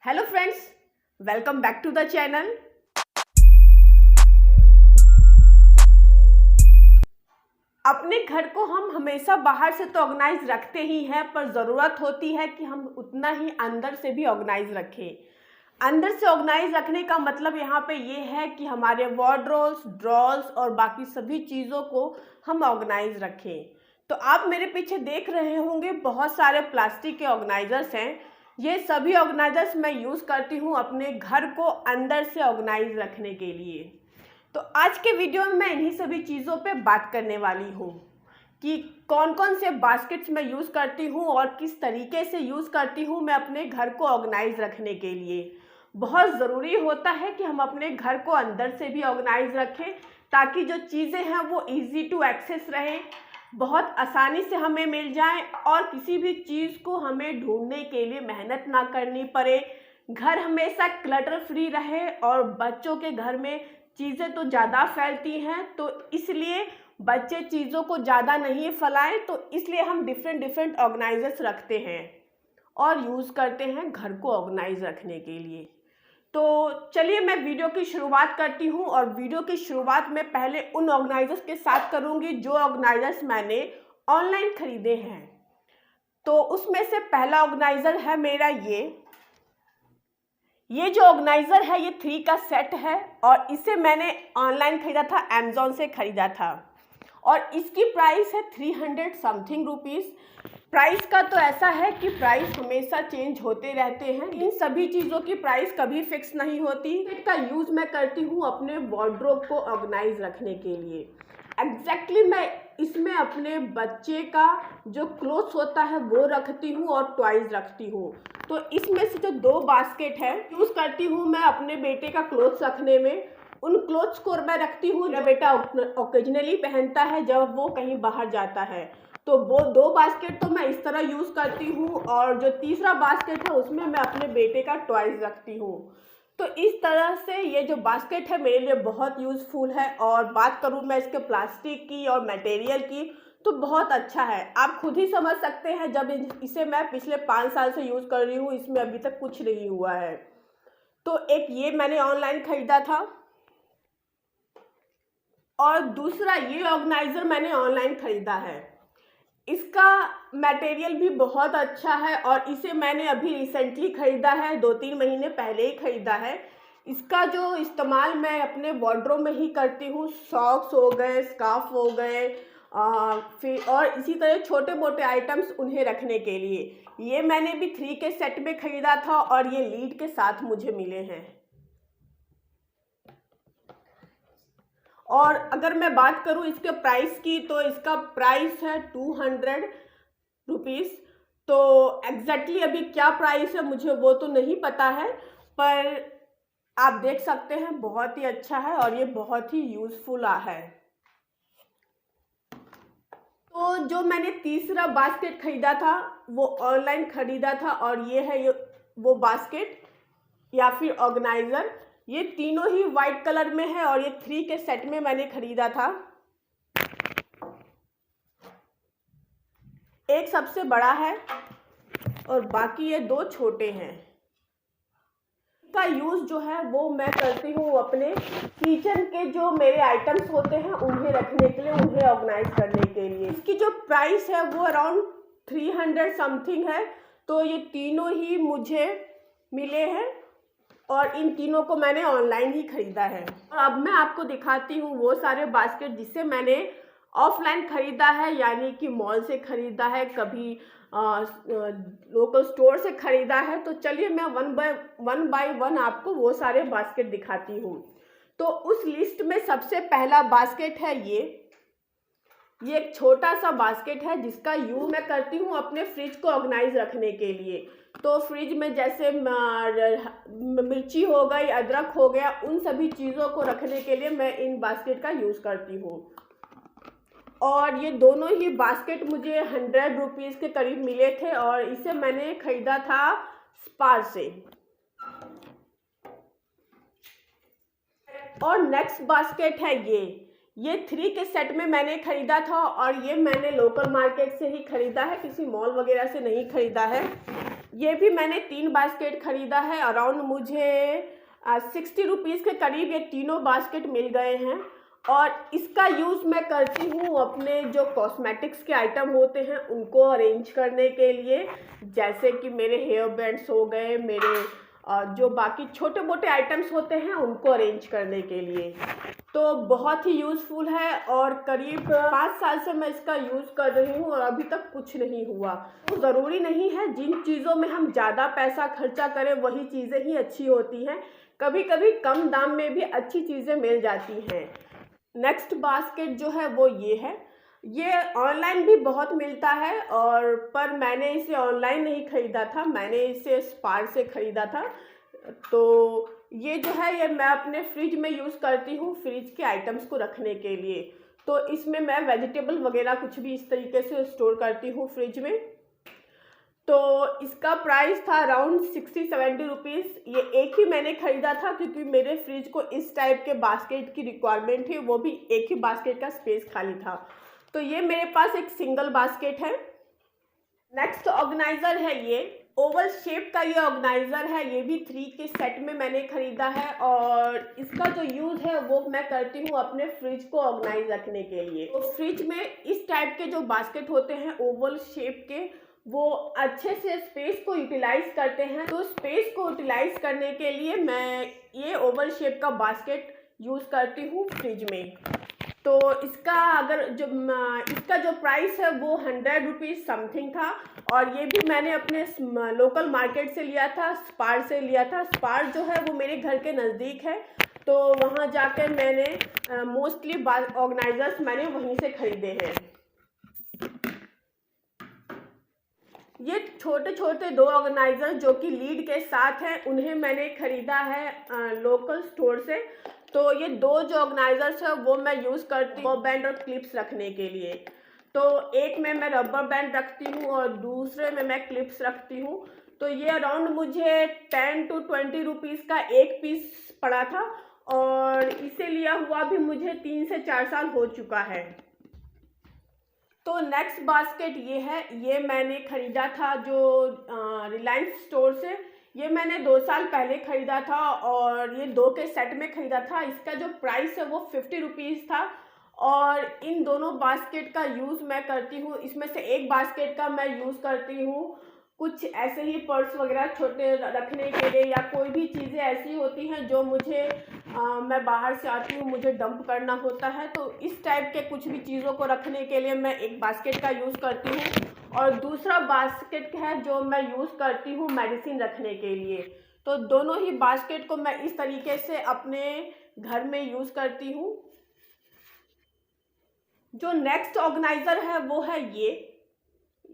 Hello friends, welcome back to the channel. अपने घर को हम हमेशा बाहर से तो ऑर्गेनाइज रखते ही हैं, पर ज़रूरत होती है कि हम उतना ही अंदर से भी ऑर्गेनाइज रखें। अंदर से ऑर्गेनाइज रखने का मतलब यहाँ पे ये है कि हमारे वार्डरोब्स, ड्रॉर्स और बाकी सभी चीज़ों को हम ऑर्गेनाइज रखें। तो आप मेरे पीछे देख रहे होंगे बहुत सारे प्लास्टिक के ऑर्गेनाइजर्स हैं। ये सभी ऑर्गेनाइजर्स मैं यूज़ करती हूँ अपने घर को अंदर से ऑर्गेनाइज रखने के लिए। तो आज के वीडियो में मैं इन्हीं सभी चीज़ों पे बात करने वाली हूँ कि कौन कौन से बास्केट्स मैं यूज़ करती हूँ और किस तरीके से यूज़ करती हूँ मैं अपने घर को ऑर्गेनाइज रखने के लिए। बहुत ज़रूरी होता है कि हम अपने घर को अंदर से भी ऑर्गेनाइज रखें ताकि जो चीज़ें हैं वो इजी टू एक्सेस रहें, बहुत आसानी से हमें मिल जाएं और किसी भी चीज़ को हमें ढूंढने के लिए मेहनत ना करनी पड़े। घर हमेशा क्लटर फ्री रहे और बच्चों के घर में चीज़ें तो ज़्यादा फैलती हैं, तो इसलिए बच्चे चीज़ों को ज़्यादा नहीं फैलाएं, तो इसलिए हम डिफरेंट ऑर्गेनाइजर्स रखते हैं और यूज़ करते हैं घर को ऑर्गेनाइज रखने के लिए। तो चलिए मैं वीडियो की शुरुआत करती हूँ और वीडियो की शुरुआत में पहले उन ऑर्गेनाइजर्स के साथ करूँगी जो ऑर्गेनाइजर्स मैंने ऑनलाइन खरीदे हैं। तो उसमें से पहला ऑर्गेनाइज़र है मेरा ये जो ऑर्गेनाइज़र है ये 3 का सेट है और इसे मैंने ऑनलाइन खरीदा था, अमेज़ॉन से खरीदा था और इसकी प्राइस है 300 समथिंग रुपीज़। प्राइस का तो ऐसा है कि प्राइस हमेशा चेंज होते रहते हैं, इन सभी चीज़ों की प्राइस कभी फिक्स नहीं होती। इसका यूज़ मैं करती हूँ अपने वार्डरोब को ऑर्गेनाइज रखने के लिए। एग्जैक्टली मैं इसमें अपने बच्चे का जो क्लोथ्स होता है वो रखती हूँ और टॉयज़ रखती हूँ। तो इसमें से जो 2 बास्केट है यूज़ करती हूँ मैं अपने बेटे का क्लोथ्स रखने में। उन क्लोथ्स को मैं रखती हूँ जो बेटा ओकेजनली पहनता है जब वो कहीं बाहर जाता है, तो वो 2 बास्केट तो मैं इस तरह यूज़ करती हूँ और जो तीसरा बास्केट है उसमें मैं अपने बेटे का टॉयज़ रखती हूँ। तो इस तरह से ये जो बास्केट है मेरे लिए बहुत यूज़फुल है। और बात करूँ मैं इसके प्लास्टिक की और मटेरियल की तो बहुत अच्छा है। आप खुद ही समझ सकते हैं, जब इसे मैं पिछले 5 साल से यूज़ कर रही हूँ इसमें अभी तक कुछ नहीं हुआ है। तो एक ये मैंने ऑनलाइन ख़रीदा था और दूसरा ये ऑर्गेनाइज़र मैंने ऑनलाइन ख़रीदा है। इसका मटेरियल भी बहुत अच्छा है और इसे मैंने अभी रिसेंटली ख़रीदा है, 2-3 महीने पहले ही ख़रीदा है। इसका जो इस्तेमाल मैं अपने वार्डरोब में ही करती हूँ, सॉक्स हो गए, स्कार्फ हो गए, फिर और इसी तरह छोटे मोटे आइटम्स उन्हें रखने के लिए। ये मैंने भी 3 के सेट में ख़रीदा था और ये लीड के साथ मुझे मिले हैं। और अगर मैं बात करूँ इसके प्राइस की तो इसका प्राइस है 200 रुपीज़। तो एग्जैक्टली अभी क्या प्राइस है मुझे वो तो नहीं पता है, पर आप देख सकते हैं बहुत ही अच्छा है और ये बहुत ही यूज़फुल है। तो जो मैंने तीसरा बास्केट ख़रीदा था वो ऑनलाइन ख़रीदा था और ये है वो बास्केट या फिर ऑर्गेनाइज़र। ये तीनों ही वाइट कलर में है और ये 3 के सेट में मैंने खरीदा था। एक सबसे बड़ा है और बाकी ये 2 छोटे हैं। इसका यूज़ जो है वो मैं करती हूँ अपने किचन के जो मेरे आइटम्स होते हैं उन्हें रखने के लिए, उन्हें ऑर्गेनाइज करने के लिए। इसकी जो प्राइस है वो अराउंड 300 समथिंग है। तो ये तीनों ही मुझे मिले हैं और इन तीनों को मैंने ऑनलाइन ही ख़रीदा है। और अब मैं आपको दिखाती हूँ वो सारे बास्केट जिसे मैंने ऑफलाइन ख़रीदा है, यानी कि मॉल से ख़रीदा है, कभी लोकल स्टोर से ख़रीदा है। तो चलिए मैं वन बाय वन आपको वो सारे बास्केट दिखाती हूँ। तो उस लिस्ट में सबसे पहला बास्केट है ये एक छोटा सा बास्केट है जिसका यूज़ मैं करती हूँ अपने फ्रिज को ऑर्गेनाइज रखने के लिए। तो फ्रिज में जैसे मिर्ची हो गई, अदरक हो गया, उन सभी चीज़ों को रखने के लिए मैं इन बास्केट का यूज़ करती हूँ। और ये दोनों ही बास्केट मुझे 100 रुपीज़ के करीब मिले थे और इसे मैंने ख़रीदा था स्पार से। और नेक्स्ट बास्केट है ये 3 के सेट में मैंने ख़रीदा था और ये मैंने लोकल मार्केट से ही ख़रीदा है, किसी मॉल वगैरह से नहीं ख़रीदा है। ये भी मैंने 3 बास्केट ख़रीदा है। अराउंड मुझे 60 रुपीज़ के करीब ये तीनों बास्केट मिल गए हैं। और इसका यूज़ मैं करती हूँ अपने जो कॉस्मेटिक्स के आइटम होते हैं उनको अरेंज करने के लिए, जैसे कि मेरे हेयर बैंड्स हो गए, मेरे जो बाकी छोटे मोटे आइटम्स होते हैं उनको अरेंज करने के लिए। तो बहुत ही यूज़फुल है और करीब 5 साल से मैं इसका यूज़ कर रही हूँ और अभी तक कुछ नहीं हुआ। तो ज़रूरी नहीं है जिन चीज़ों में हम ज़्यादा पैसा खर्चा करें वही चीज़ें ही अच्छी होती हैं, कभी कभी कम दाम में भी अच्छी चीज़ें मिल जाती हैं। नेक्स्ट बास्केट जो है वो ये है। ये ऑनलाइन भी बहुत मिलता है और पर मैंने इसे ऑनलाइन नहीं ख़रीदा था, मैंने इसे स्पार से ख़रीदा था। तो ये जो है ये मैं अपने फ्रिज में यूज़ करती हूँ, फ्रिज के आइटम्स को रखने के लिए। तो इसमें मैं वेजिटेबल वगैरह कुछ भी इस तरीके से स्टोर करती हूँ फ्रिज में। तो इसका प्राइस था अराउंड 60-70 रुपीज़। ये एक ही मैंने ख़रीदा था क्योंकि मेरे फ्रिज को इस टाइप के बास्केट की रिक्वायरमेंट थी, वो भी एक ही बास्केट का स्पेस खाली था। तो ये मेरे पास एक सिंगल बास्केट है। नेक्स्ट ऑर्गेनाइज़र है ये ओवल शेप का। ये ऑर्गेनाइज़र है, ये भी 3 के सेट में मैंने ख़रीदा है और इसका जो यूज़ है वो मैं करती हूँ अपने फ्रिज को ऑर्गेनाइज रखने के लिए। तो फ्रिज में इस टाइप के जो बास्केट होते हैं ओवल शेप के, वो अच्छे से स्पेस को यूटिलाइज करते हैं। तो स्पेस को यूटिलाइज करने के लिए मैं ये ओवल शेप का बास्केट यूज़ करती हूँ फ्रिज में। तो इसका जो प्राइस है वो 100 रुपीज़ समथिंग था और ये भी मैंने अपने लोकल मार्केट से लिया था, स्पार से लिया था। स्पार जो है वो मेरे घर के नज़दीक है, तो वहाँ जाकर मैंने मोस्टली ऑर्गेनाइज़र्स मैंने वहीं से ख़रीदे हैं। ये छोटे छोटे 2 ऑर्गेनाइज़र जो कि लीड के साथ हैं उन्हें मैंने ख़रीदा है लोकल स्टोर से। तो ये 2 जो ऑर्गेनाइज़र्स है वो मैं यूज़ करती हूँ रबर बैंड और क्लिप्स रखने के लिए। तो एक में मैं रबर बैंड रखती हूँ और दूसरे में मैं क्लिप्स रखती हूँ। तो ये अराउंड मुझे 10-20 रुपीज़ का एक पीस पड़ा था और इसे लिया हुआ भी मुझे 3 से 4 साल हो चुका है। तो नेक्स्ट बास्केट ये है, ये मैंने ख़रीदा था जो रिलायंस स्टोर से। ये मैंने 2 साल पहले ख़रीदा था और ये 2 के सेट में ख़रीदा था। इसका जो प्राइस है वो 50 रुपीज़ था और इन दोनों बास्केट का यूज़ मैं करती हूँ। इसमें से एक बास्केट का मैं यूज़ करती हूँ कुछ ऐसे ही पर्स वगैरह छोटे रखने के लिए, या कोई भी चीज़ें ऐसी होती हैं जो मुझे मैं बाहर से आती हूँ मुझे डंप करना होता है, तो इस टाइप के कुछ भी चीज़ों को रखने के लिए मैं एक बास्केट का यूज़ करती हूँ और दूसरा बास्केट है जो मैं यूज़ करती हूँ मेडिसिन रखने के लिए। तो दोनों ही बास्केट को मैं इस तरीके से अपने घर में यूज़ करती हूँ। जो नेक्स्ट ऑर्गेनाइज़र है वो है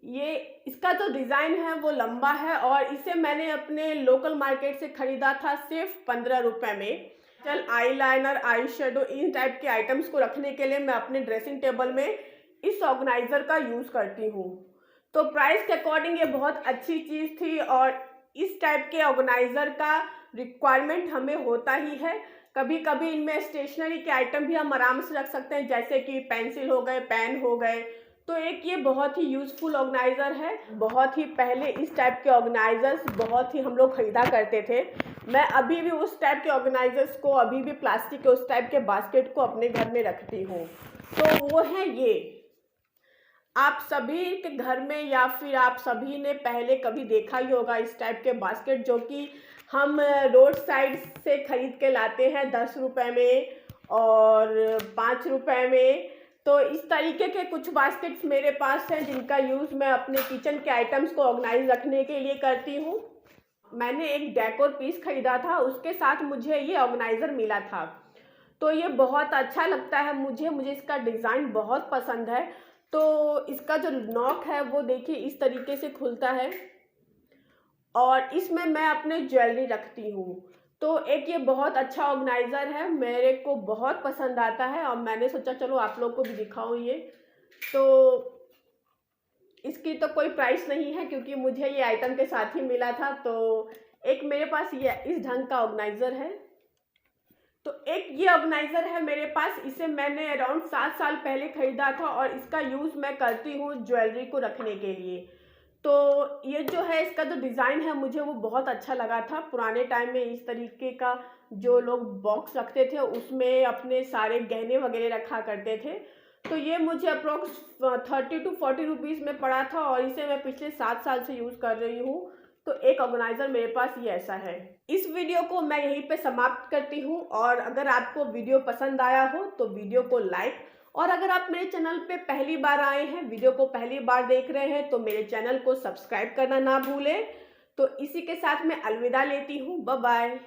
ये इसका जो डिज़ाइन है वो लंबा है और इसे मैंने अपने लोकल मार्केट से ख़रीदा था सिर्फ 15 रुपये में। चल आई लाइनर, आई शेडो, इन टाइप के आइटम्स को रखने के लिए मैं अपने ड्रेसिंग टेबल में इस ऑर्गेनाइज़र का यूज़ करती हूँ। तो प्राइस के अकॉर्डिंग ये बहुत अच्छी चीज़ थी और इस टाइप के ऑर्गेनाइज़र का रिक्वायरमेंट हमें होता ही है। कभी कभी इनमें स्टेशनरी के आइटम भी हम आराम से रख सकते हैं, जैसे कि पेंसिल हो गए, पेन हो गए। तो एक ये बहुत ही यूज़फुल ऑर्गेनाइज़र है। बहुत ही पहले इस टाइप के ऑर्गेनाइज़र्स बहुत ही हम लोग ख़रीदा करते थे। मैं अभी भी उस टाइप के ऑर्गेनाइज़र्स को, अभी भी प्लास्टिक के उस टाइप के बास्केट को अपने घर में रखती हूँ। तो वो है ये। आप सभी के घर में या फिर आप सभी ने पहले कभी देखा ही होगा इस टाइप के बास्केट, जो कि हम रोड साइड से ख़रीद के लाते हैं 10 रुपये में और 5 रुपये में। तो इस तरीके के कुछ बास्केट्स मेरे पास हैं जिनका यूज़ मैं अपने किचन के आइटम्स को ऑर्गेनाइज रखने के लिए करती हूँ। मैंने एक डेकोर पीस ख़रीदा था, उसके साथ मुझे ये ऑर्गेनाइज़र मिला था। तो ये बहुत अच्छा लगता है मुझे इसका डिज़ाइन बहुत पसंद है। तो इसका जो नॉक है वो देखिए इस तरीके से खुलता है और इसमें मैं अपने ज्वेलरी रखती हूँ। तो एक ये बहुत अच्छा ऑर्गेनाइज़र है, मेरे को बहुत पसंद आता है और मैंने सोचा चलो आप लोग को भी दिखाऊँ ये। तो इसकी तो कोई प्राइस नहीं है क्योंकि मुझे ये आइटम के साथ ही मिला था। तो एक मेरे पास ये इस ढंग का ऑर्गेनाइज़र है। तो एक ये ऑर्गेनाइज़र है मेरे पास, इसे मैंने अराउंड 7 साल पहले ख़रीदा था और इसका यूज़ मैं करती हूँ ज्वेलरी को रखने के लिए। तो ये जो है इसका जो डिज़ाइन है मुझे वो बहुत अच्छा लगा था। पुराने टाइम में इस तरीके का जो लोग बॉक्स रखते थे उसमें अपने सारे गहने वगैरह रखा करते थे। तो ये मुझे अप्रॉक्स 30 टू 40 रुपीज़ में पड़ा था और इसे मैं पिछले 7 साल से यूज़ कर रही हूँ। तो एक ऑर्गेनाइज़र मेरे पास ये ऐसा है। इस वीडियो को मैं यहीं पे समाप्त करती हूँ और अगर आपको वीडियो पसंद आया हो तो वीडियो को लाइक, और अगर आप मेरे चैनल पे पहली बार आए हैं, वीडियो को पहली बार देख रहे हैं, तो मेरे चैनल को सब्सक्राइब करना ना भूलें। तो इसी के साथ मैं अलविदा लेती हूँ। Bye bye.